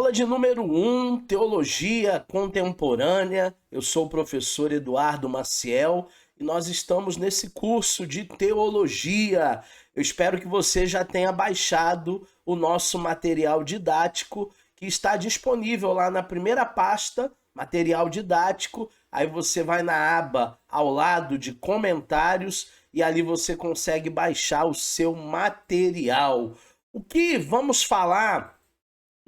Aula de número 1, Teologia Contemporânea. Eu sou o professor Eduardo Maciel e nós estamos nesse curso de Teologia. Eu espero que você já tenha baixado o nosso material didático, que está disponível lá na primeira pasta, material didático. Aí você vai na aba ao lado de comentários e ali você consegue baixar o seu material. O que vamos falar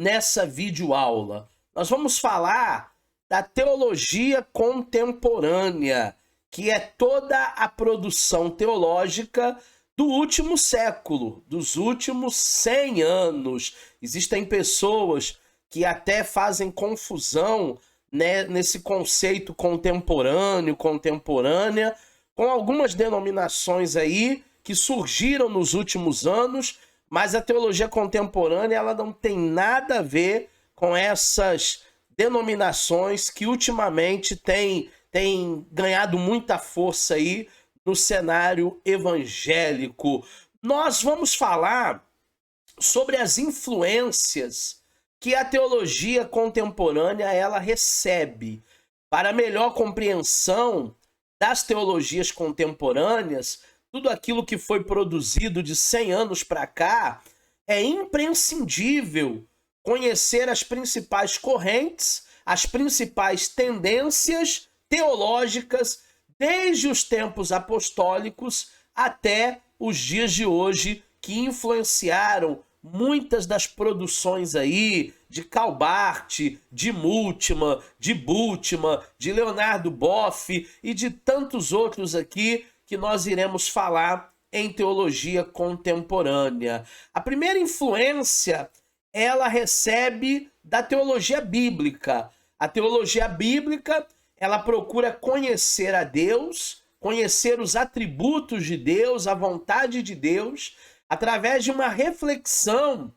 nessa videoaula? Nós vamos falar da teologia contemporânea, que é toda a produção teológica do último século, dos últimos 100 anos. Existem pessoas que até fazem confusão, né, nesse conceito contemporâneo, contemporânea, com algumas denominações aí que surgiram nos últimos anos, mas a teologia contemporânea ela não tem nada a ver com essas denominações que ultimamente têm ganhado muita força aí no cenário evangélico. Nós vamos falar sobre as influências que a teologia contemporânea ela recebe. Para melhor compreensão das teologias contemporâneas, tudo aquilo que foi produzido de 100 anos para cá, é imprescindível conhecer as principais correntes, as principais tendências teológicas, desde os tempos apostólicos até os dias de hoje, que influenciaram muitas das produções aí de Karl Barth, de Bultmann, de Leonardo Boff e de tantos outros aqui que nós iremos falar em teologia contemporânea. A primeira influência ela recebe da teologia bíblica. A teologia bíblica ela procura conhecer a Deus, conhecer os atributos de Deus, a vontade de Deus, através de uma reflexão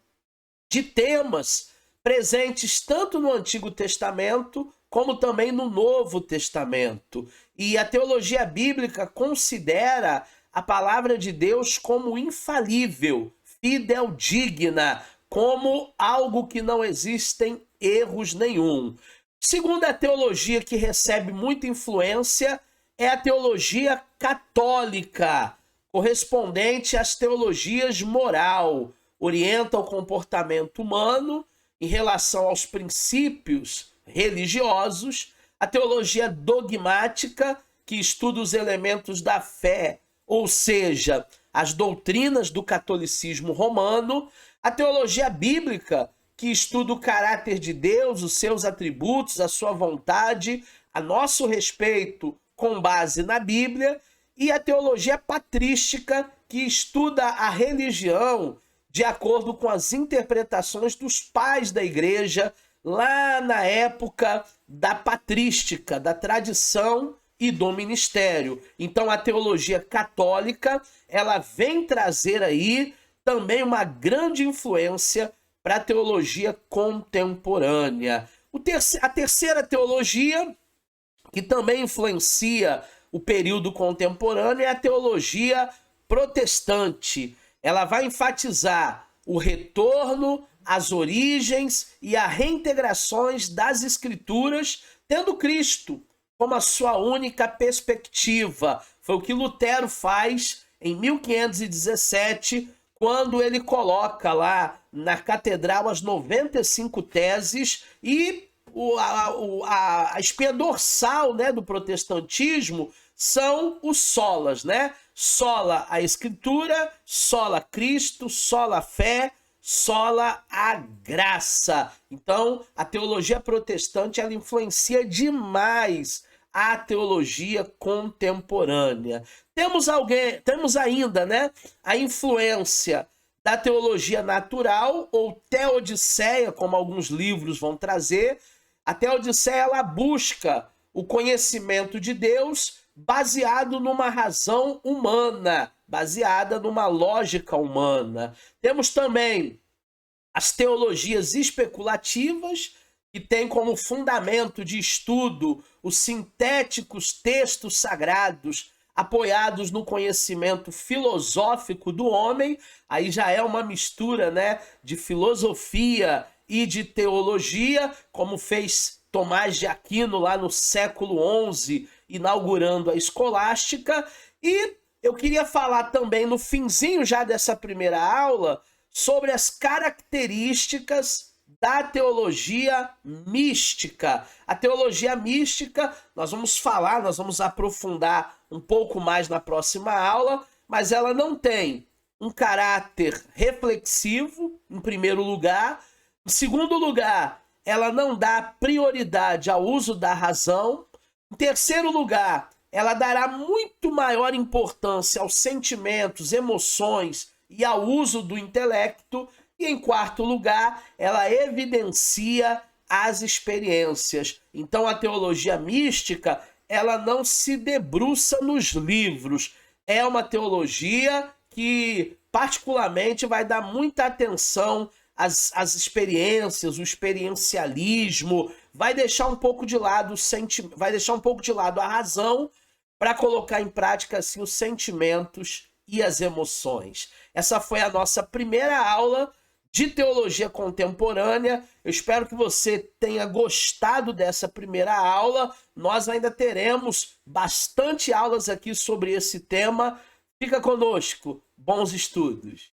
de temas presentes tanto no Antigo Testamento como também no Novo Testamento. E a teologia bíblica considera a palavra de Deus como infalível, fideldigna, como algo que não existem erros nenhum. Segunda teologia que recebe muita influência é a teologia católica, correspondente às teologias moral, orienta o comportamento humano em relação aos princípios religiosos, a teologia dogmática, que estuda os elementos da fé, ou seja, as doutrinas do catolicismo romano, a teologia bíblica, que estuda o caráter de Deus, os seus atributos, a sua vontade, a nosso respeito com base na Bíblia, e a teologia patrística, que estuda a religião de acordo com as interpretações dos pais da igreja, lá na época da patrística, da tradição e do ministério. Então a teologia católica, ela vem trazer aí também uma grande influência para a teologia contemporânea. A terceira teologia, que também influencia o período contemporâneo, é a teologia protestante. Ela vai enfatizar o retorno às origens e a reintegrações das escrituras, tendo Cristo como a sua única perspectiva. Foi o que Lutero faz em 1517, quando ele coloca lá na catedral as 95 teses e a espinha dorsal, né, do protestantismo são os solas, né? Sola a escritura, sola Cristo, sola a fé, sola a graça. Então, a teologia protestante ela influencia demais a teologia contemporânea. Temos ainda, né, a influência da teologia natural, ou teodiceia, como alguns livros vão trazer. A teodiceia ela busca o conhecimento de Deus baseado numa razão humana, baseada numa lógica humana. Temos também as teologias especulativas, que têm como fundamento de estudo os sintéticos textos sagrados apoiados no conhecimento filosófico do homem. Aí já é uma mistura, né, de filosofia e de teologia, como fez Tomás de Aquino lá no século XI, inaugurando a escolástica. E eu queria falar também no finzinho já dessa primeira aula sobre as características da teologia mística. A teologia mística, nós vamos aprofundar um pouco mais na próxima aula, mas ela não tem um caráter reflexivo, em primeiro lugar. Em segundo lugar, ela não dá prioridade ao uso da razão. Em terceiro lugar, ela dará muito maior importância aos sentimentos, emoções e ao uso do intelecto. E em quarto lugar, ela evidencia as experiências. Então a teologia mística, ela não se debruça nos livros. É uma teologia que particularmente vai dar muita atenção às experiências, o experiencialismo, vai deixar um pouco de lado a razão para colocar em prática assim os sentimentos e as emoções. Essa foi a nossa primeira aula de teologia contemporânea. Eu espero que você tenha gostado dessa primeira aula. Nós ainda teremos bastante aulas aqui sobre esse tema. Fica conosco. Bons estudos.